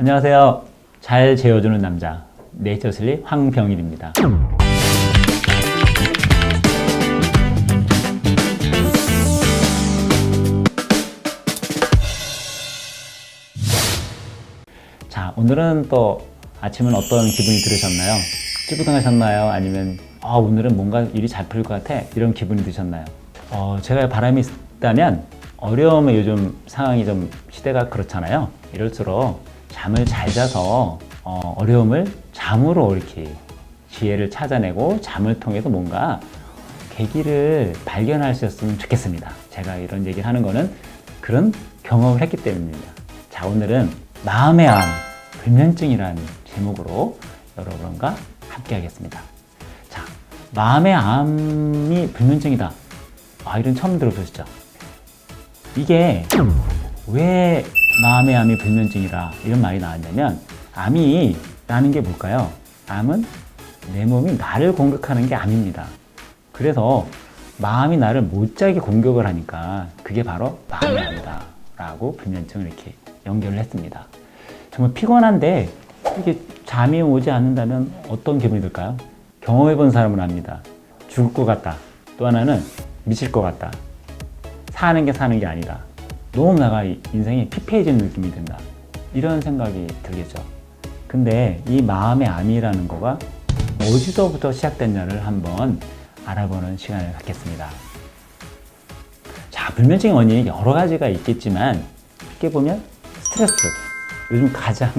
안녕하세요. 잘 재워주는 남자 네이처슬립 황병일입니다. 자, 오늘은 또 아침은 어떤 기분이 들으셨나요? 찌뿌둥하셨나요? 아니면 오늘은 뭔가 일이 잘 풀릴 것 같아? 이런 기분이 드셨나요? 제가 바람이 있다면 어려움의 요즘 상황이 좀 시대가 그렇잖아요. 이럴수록 잠을 잘 자서 어려움을 잠으로 이렇게 지혜를 찾아내고 잠을 통해서 뭔가 계기를 발견하셨으면 좋겠습니다. 제가 이런 얘기를 하는 거는 그런 경험을 했기 때문입니다. 자, 오늘은 마음의 암, 불면증이라는 제목으로 여러분과 함께 하겠습니다. 자, 마음의 암이 불면증이다. 이런 처음 들어보셨죠? 이게 왜 마음의 암이 불면증이라 이런 말이 나왔냐면, 암이 라는 게 뭘까요? 암은 내 몸이 나를 공격하는 게 암입니다. 그래서 마음이 나를 못자게 공격을 하니까 그게 바로 마음의 암이다 라고 불면증을 이렇게 연결을 했습니다. 정말 피곤한데 이게 잠이 오지 않는다면 어떤 기분이 들까요? 경험해 본 사람은 압니다. 죽을 것 같다. 또 하나는 미칠 것 같다. 사는 게 사는 게 아니다. 너무 나가 인생이 피폐해지는 느낌이 든다. 이런 생각이 들겠죠. 근데 이 마음의 암이라는 거가 어디서부터 시작됐냐를 한번 알아보는 시간을 갖겠습니다. 자, 불면증의 원인이 여러 가지가 있겠지만 쉽게 보면 스트레스, 요즘 가장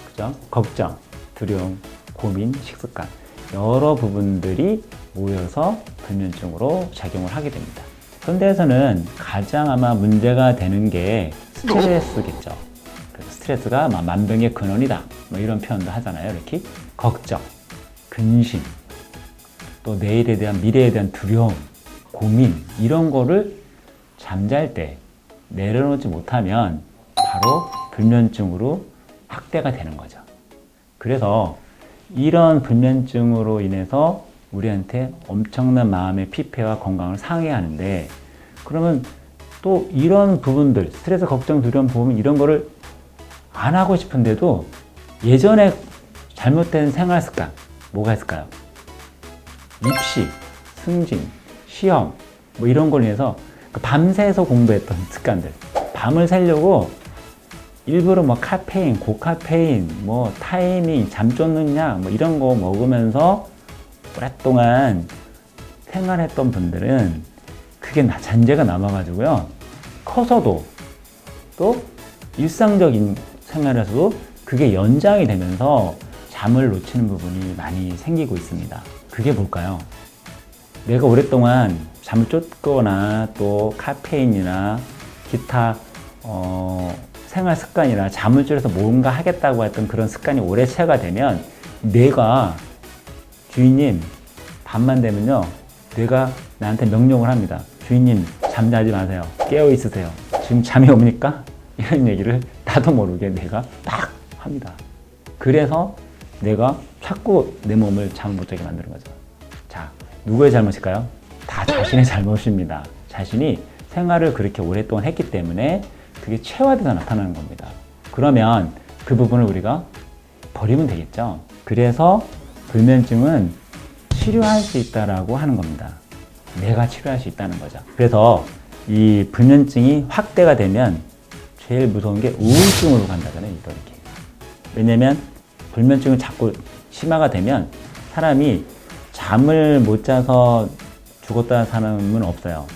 그죠? 걱정, 두려움, 고민, 식습관 여러 부분들이 모여서 불면증으로 작용을 하게 됩니다. 현대에서는 가장 아마 문제가 되는 게 스트레스겠죠. 그래서 스트레스가 만병의 근원이다. 이런 표현도 하잖아요. 이렇게 걱정, 근심, 또 내일에 대한 미래에 대한 두려움, 고민 이런 거를 잠잘 때 내려놓지 못하면 바로 불면증으로 확대가 되는 거죠. 그래서 이런 불면증으로 인해서 우리한테 엄청난 마음의 피폐와 건강을 상해하는데, 그러면 또 이런 부분들, 스트레스, 걱정, 두려움, 고민 이런 거를 안 하고 싶은데도 예전에 잘못된 생활 습관 뭐가 있을까요? 입시, 승진, 시험 이런 걸로 인해서 밤새서 공부했던 습관들, 밤을 새려고 일부러 카페인, 고카페인, 타이밍, 잠 쫓는 약 이런 거 먹으면서 오랫동안 생활했던 분들은 그게 잔재가 남아가지고요. 커서도 또 일상적인 생활에서도 그게 연장이 되면서 잠을 놓치는 부분이 많이 생기고 있습니다. 그게 뭘까요? 내가 오랫동안 잠을 쫓거나 또 카페인이나 기타 생활 습관이나 잠을 줄여서 뭔가 하겠다고 했던 그런 습관이 오래 체가 되면 뇌가 주인님, 밤만 되면요, 뇌가 나한테 명령을 합니다. 주인님, 잠자지 마세요. 깨어 있으세요. 지금 잠이 옵니까? 이런 얘기를 나도 모르게 뇌가 딱 합니다. 그래서 내가 자꾸 내 몸을 잠을 못 자게 만드는 거죠. 자, 누구의 잘못일까요? 다 자신의 잘못입니다. 자신이 생활을 그렇게 오랫동안 했기 때문에 그게 체화돼서 나타나는 겁니다. 그러면 그 부분을 우리가 버리면 되겠죠. 그래서 불면증은 치료할 수 있다라고 하는 겁니다. 내가 치료할 수 있다는 거죠. 그래서 이 불면증이 확대가 되면 제일 무서운 게 우울증으로 간다잖아요. 이렇게. 왜냐면 불면증은 자꾸 심화가 되면 사람이 잠을 못 자서 죽었다는 사람은 없어요.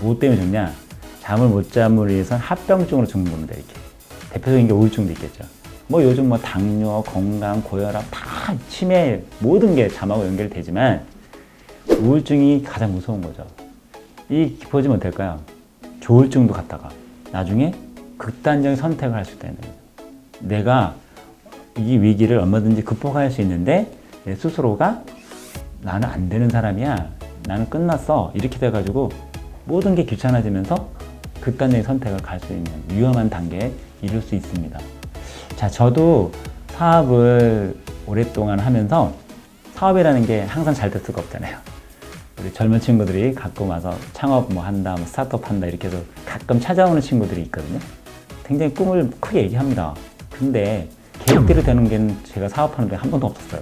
뭐 때문에 죽냐? 잠을 못 잠으로 인해서 합병증으로 죽는 겁니다. 이렇게. 대표적인 게 우울증도 있겠죠. 요즘 당뇨, 건강, 고혈압 다 치매 모든 게 잠하고 연결되지만 우울증이 가장 무서운 거죠. 이 보시면 어떨까요? 조울증도 갔다가 나중에 극단적인 선택을 할 수 있다는 거예요. 내가 이 위기를 얼마든지 극복할 수 있는데 내 스스로가 나는 안 되는 사람이야. 나는 끝났어. 이렇게 돼가지고 모든 게 귀찮아지면서 극단적인 선택을 갈 수 있는 위험한 단계에 이를 수 있습니다. 자, 저도 사업을 오랫동안 하면서 사업이라는 게 항상 잘 될 수가 없잖아요. 우리 젊은 친구들이 가끔 와서 창업 한다, 스타트업 한다 이렇게 해서 가끔 찾아오는 친구들이 있거든요. 굉장히 꿈을 크게 얘기합니다. 근데 계획대로 되는 게 제가 사업하는데 한 번도 없었어요.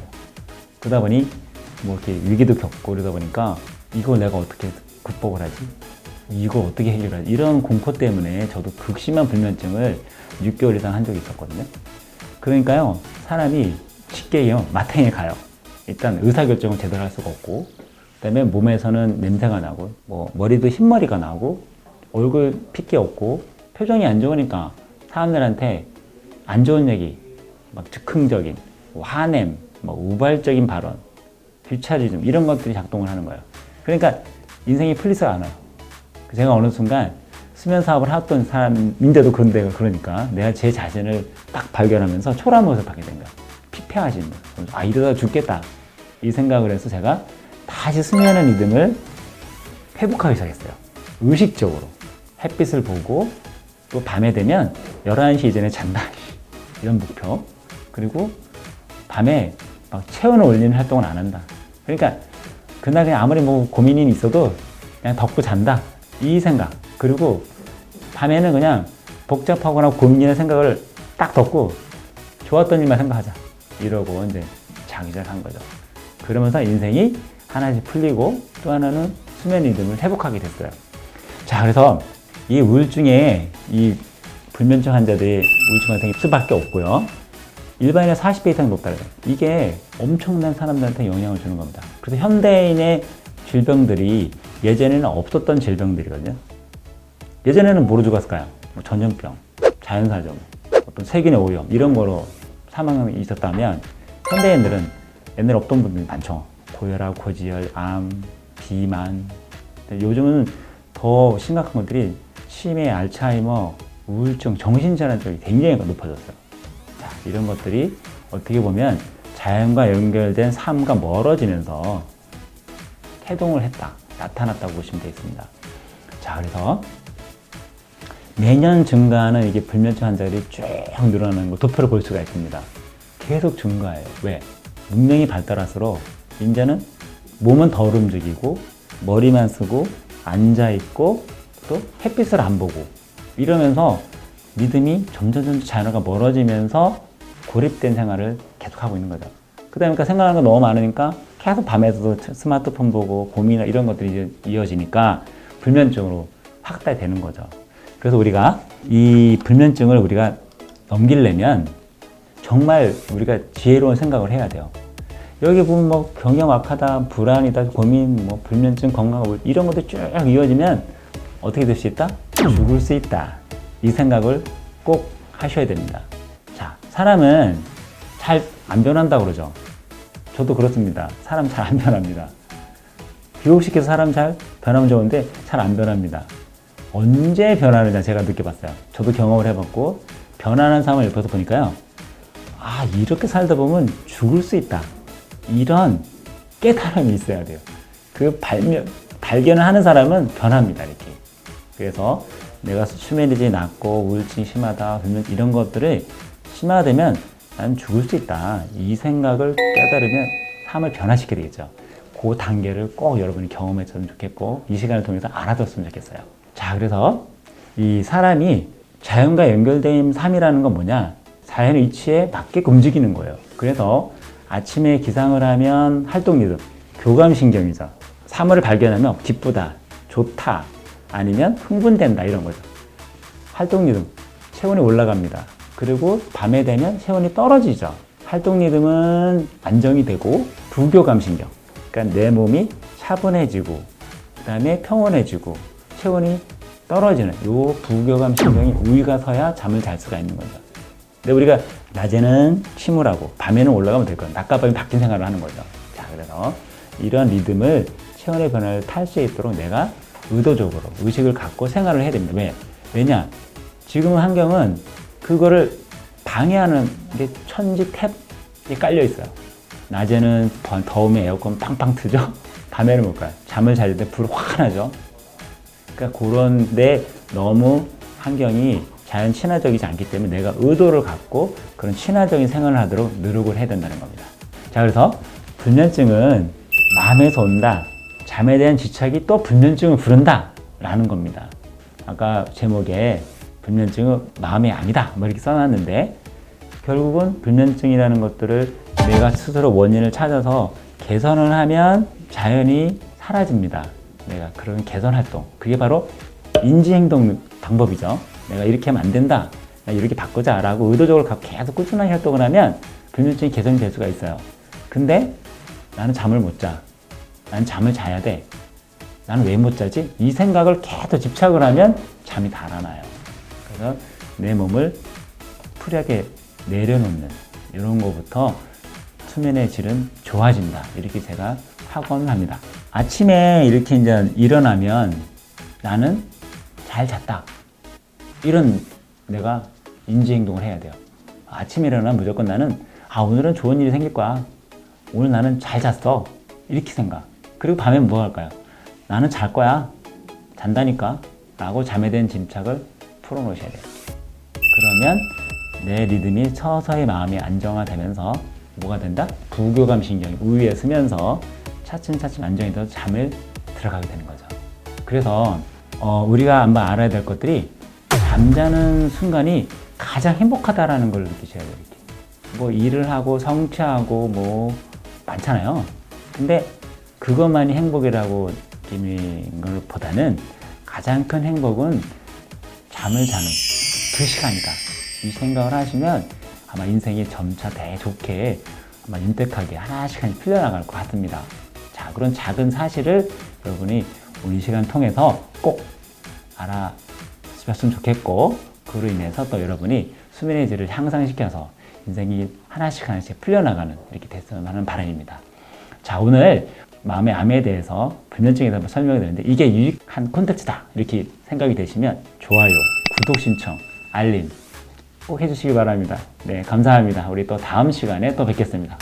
그러다 보니 뭐 이렇게 위기도 겪고 그러다 보니까 이걸 내가 어떻게 극복을 하지? 이걸 어떻게 해결하지? 이런 공포 때문에 저도 극심한 불면증을 6개월 이상 한 적이 있었거든요. 그러니까요, 사람이 쉽게요, 마탱이에 가요. 일단 의사결정을 제대로 할 수가 없고, 그다음에 몸에서는 냄새가 나고, 뭐 머리도 흰머리가 나고, 얼굴 핏기 없고, 표정이 안 좋으니까 사람들한테 안 좋은 얘기, 막 즉흥적인 화냄, 뭐 우발적인 발언, 귀차니즘 이런 것들이 작동을 하는 거예요. 그러니까 인생이 풀리지가 않아요. 제가 어느 순간 수면 사업을 하던 사람인데도 그런데 그러니까 내가 제 자신을 딱 발견하면서 초라한 모습을 하게 된 거야. 피폐하신 모습. 아, 이러다 죽겠다. 이 생각을 해서 제가 다시 수면의 리듬을 회복하기 시작했어요. 의식적으로. 햇빛을 보고 또 밤에 되면 11시 이전에 잔다. 이런 목표. 그리고 밤에 막 체온을 올리는 활동을 안 한다. 그러니까 그날 그냥 아무리 뭐 고민이 있어도 그냥 덮고 잔다. 이 생각. 그리고 밤에는 그냥 복잡하거나 고민이나 생각을 딱 덮고 좋았던 일만 생각하자. 이러고 이제 자기 시작한 거죠. 그러면서 인생이 하나씩 풀리고 또 하나는 수면 리듬을 회복하게 됐어요. 자, 그래서 이 우울증에 이 불면증 환자들이 우울증 같은 게 수밖에 없고요. 일반인의 40배 이상 높다고 해요. 이게 엄청난 사람들한테 영향을 주는 겁니다. 그래서 현대인의 질병들이 예전에는 없었던 질병들이거든요. 예전에는 뭐로 죽었을까요? 뭐 전염병, 자연사정, 어떤 세균의 오염 이런 거로 사망이 있었다면 현대인들은 옛날에 없던 분들이 많죠. 고혈압, 고지혈, 암, 비만. 요즘은 더 심각한 것들이 치매, 알츠하이머, 우울증, 정신질환 쪽이 굉장히 높아졌어요. 자, 이런 것들이 어떻게 보면 자연과 연결된 삶과 멀어지면서 태동을 했다, 나타났다고 보시면 되겠습니다. 자, 그래서 매년 증가하는 이게 불면증 환자들이 쭉 늘어나는 거 도표를 볼 수가 있습니다. 계속 증가해요. 왜? 문명이 발달할수록 이제는 몸은 덜 움직이고 머리만 쓰고 앉아 있고 또 햇빛을 안 보고 이러면서 리듬이 점점 자연과 멀어지면서 고립된 생활을 계속하고 있는 거죠. 그러니까 생각하는 거 너무 많으니까 계속 밤에도 스마트폰 보고 고민이나 이런 것들이 이제 이어지니까 불면증으로 확대되는 거죠. 그래서 우리가 이 불면증을 우리가 넘기려면 정말 우리가 지혜로운 생각을 해야 돼요. 여기 보면 뭐 경영 악하다, 불안이다, 고민, 뭐 불면증, 건강 이런 것들 쭉 이어지면 어떻게 될 수 있다? 죽을 수 있다. 이 생각을 꼭 하셔야 됩니다. 자, 사람은 잘 안 변한다고 그러죠. 저도 그렇습니다. 사람 잘 안 변합니다. 교육시켜서 사람 잘 변하면 좋은데 잘 안 변합니다. 언제 변하느냐 제가 느껴봤어요. 저도 경험을 해봤고 변하는 사람을 옆에서 보니까요. 아, 이렇게 살다 보면 죽을 수 있다. 이런 깨달음이 있어야 돼요. 그 발견을 하는 사람은 변합니다. 이렇게. 그래서 내가 수면 리듬이 낮고 우울증이 심하다, 이런 것들이 심화되면 난 죽을 수 있다. 이 생각을 깨달으면 삶을 변화시키게 되겠죠. 그 단계를 꼭 여러분이 경험했으면 좋겠고 이 시간을 통해서 알아뒀으면 좋겠어요. 자, 그래서 이 사람이 자연과 연결된 삶이라는 건 뭐냐? 자연의 이치에 맞게 움직이는 거예요. 그래서 아침에 기상을 하면 활동 리듬, 교감신경이죠. 사물을 발견하면 기쁘다, 좋다, 아니면 흥분된다 이런 거죠. 활동 리듬, 체온이 올라갑니다. 그리고 밤에 되면 체온이 떨어지죠. 활동 리듬은 안정이 되고 부교감신경, 그러니까 내 몸이 차분해지고 그 다음에 평온해지고 체온이 떨어지는 요 부교감신경이 우위가 서야 잠을 잘 수가 있는 거죠. 근데 우리가 낮에는 침울하고 밤에는 올라가면 될 거예요. 낮과 밤이 바뀐 생활을 하는 거죠. 자, 그래서 이런 리듬을 체온의 변화를 탈 수 있도록 내가 의도적으로 의식을 갖고 생활을 해야 됩니다. 왜? 왜냐? 지금 환경은 그거를 방해하는 게 천지 탭이 깔려 있어요. 낮에는 더우면 에어컨 팡팡 트죠? 밤에는 뭘까요? 잠을 잘 때 불 확 나죠? 그러니까 그런데 너무 환경이 자연 친화적이지 않기 때문에 내가 의도를 갖고 그런 친화적인 생활을 하도록 노력을 해야 된다는 겁니다. 자, 그래서 불면증은 마음에서 온다. 잠에 대한 집착이 또 불면증을 부른다 라는 겁니다. 아까 제목에 불면증은 마음이 아니다 뭐 이렇게 써놨는데 결국은 불면증이라는 것들을 내가 스스로 원인을 찾아서 개선을 하면 자연히 사라집니다. 내가 그런 개선 활동, 그게 바로 인지행동 방법이죠. 내가 이렇게 하면 안 된다, 이렇게 바꾸자 라고 의도적으로 계속 꾸준하게 활동을 하면 불면증이 개선이 될 수가 있어요. 근데 나는 잠을 못 자, 나는 잠을 자야 돼, 나는 왜 못 자지? 이 생각을 계속 집착을 하면 잠이 달아나요. 그래서 내 몸을 풀하게 내려놓는 이런 거부터 수면의 질은 좋아진다, 이렇게 제가 확언을 합니다. 아침에 이렇게 이제 일어나면 나는 잘 잤다, 이런 내가 인지행동을 해야 돼요. 아침에 일어나면 무조건 나는 오늘은 좋은 일이 생길 거야, 오늘 나는 잘 잤어, 이렇게 생각. 그리고 밤에 뭐 할까요? 나는 잘 거야, 잔다니까 라고 잠에 대한 집착을 풀어놓으셔야 돼요. 그러면 내 리듬이 서서히 마음이 안정화되면서 뭐가 된다? 부교감 신경이 우위에 서면서 차츰차츰 안정이 돼서 잠을 들어가게 되는 거죠. 그래서 우리가 한번 알아야 될 것들이, 잠자는 순간이 가장 행복하다라는 걸 느끼셔야 돼요. 이렇게. 뭐 일을 하고 성취하고 뭐 많잖아요. 근데 그것만이 행복이라고 느끼는 것보다는 가장 큰 행복은 잠을 자는 그 시간이다, 이 생각을 하시면 아마 인생이 점차 좋게 아마 윤택하게 하나씩 풀려나갈 것 같습니다. 자, 그런 작은 사실을 여러분이 오늘 이 시간 통해서 꼭 알아주셨으면 좋겠고, 그로 인해서 또 여러분이 수면의 질을 향상시켜서 인생이 하나씩 풀려나가는, 이렇게 됐으면 하는 바람입니다. 자, 오늘 마음의 암에 대해서, 불면증에 대해서 설명이 되는데, 이게 유익한 콘텐츠다 이렇게 생각이 되시면 좋아요, 구독 신청, 알림 꼭 해주시기 바랍니다. 네, 감사합니다. 우리 또 다음 시간에 또 뵙겠습니다.